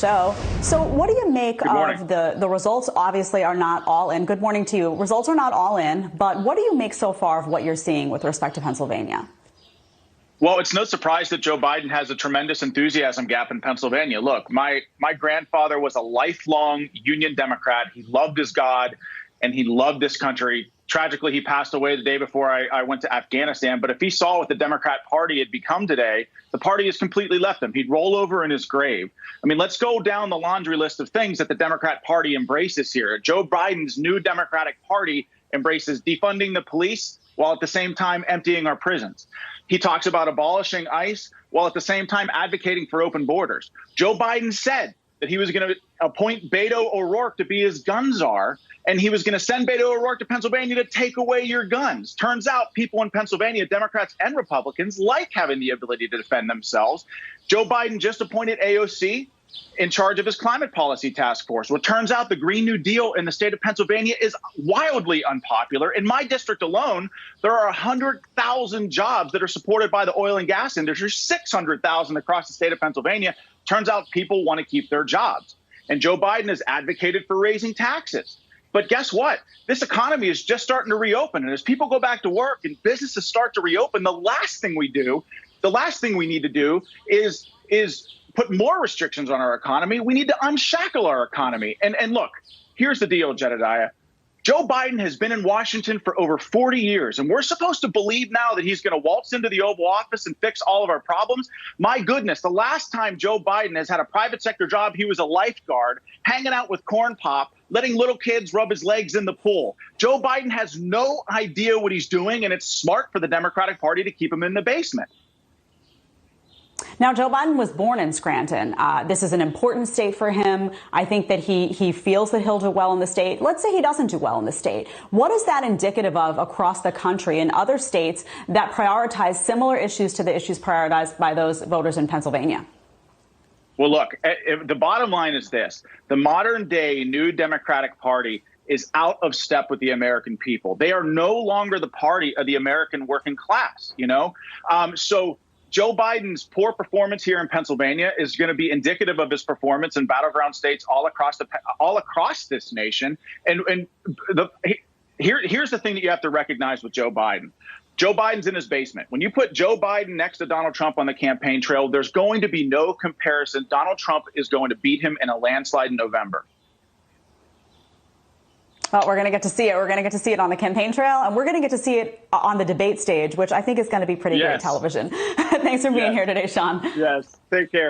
So what do you make of the results? Obviously are not all in. Good morning to you. Results are not all in, but what do you make so far of what you're seeing with respect to Pennsylvania? Well, it's no surprise that Joe Biden has a tremendous enthusiasm gap in Pennsylvania. Look, my grandfather was a lifelong Union Democrat. He loved his God and he loved this country. Tragically, he passed away the day before I went to Afghanistan. But if he saw what the Democrat Party had become today, the party has completely left him. He'd roll over in his grave. I mean, let's go down the laundry list of things that the Democrat Party embraces here. Joe Biden's new Democratic Party embraces defunding the police while at the same time emptying our prisons. He talks about abolishing ICE while at the same time advocating for open borders. Joe Biden said that he was going to appoint Beto O'Rourke to be his gun czar, and he was going to send Beto O'Rourke to Pennsylvania to take away your guns. Turns out people in Pennsylvania, Democrats and Republicans, like having the ability to defend themselves. Joe Biden just appointed AOC in charge of his climate policy task force. Well, it turns out the Green New Deal in the state of Pennsylvania is wildly unpopular. In my district alone, there are 100,000 jobs that are supported by the oil and gas industry, 600,000 across the state of Pennsylvania. Turns out people want to keep their jobs. And Joe Biden has advocated for raising taxes. But guess what? This economy is just starting to reopen. And as people go back to work and businesses start to reopen, the last thing we need to do is put more restrictions on our economy. We need to unshackle our economy. And look, here's the deal, Jedediah. Joe Biden has been in Washington for over 40 years, and we're supposed to believe now that he's going to waltz into the Oval Office and fix all of our problems. My goodness, the last time Joe Biden has had a private sector job, he was a lifeguard, hanging out with Corn Pop, letting little kids rub his legs in the pool. Joe Biden has no idea what he's doing, and it's smart for the Democratic Party to keep him in the basement. Now, Joe Biden was born in Scranton. This is an important state for him. I think that he feels that he'll do well in the state. Let's say he doesn't do well in the state. What is that indicative of across the country in other states that prioritize similar issues to the issues prioritized by those voters in Pennsylvania? Well, look, the bottom line is this. The modern day new Democratic Party is out of step with the American people. They are no longer the party of the American working class, So Joe Biden's poor performance here in Pennsylvania is going to be indicative of his performance in battleground states all across this nation. And here's the thing that you have to recognize with Joe Biden. Joe Biden's in his basement. When you put Joe Biden next to Donald Trump on the campaign trail, there's going to be no comparison. Donald Trump is going to beat him in a landslide in November. Well, we're going to get to see it. We're going to get to see it on the campaign trail, and we're going to get to see it on the debate stage, which I think is going to be pretty great television. Thanks for being here today, Sean. Yes. Take care.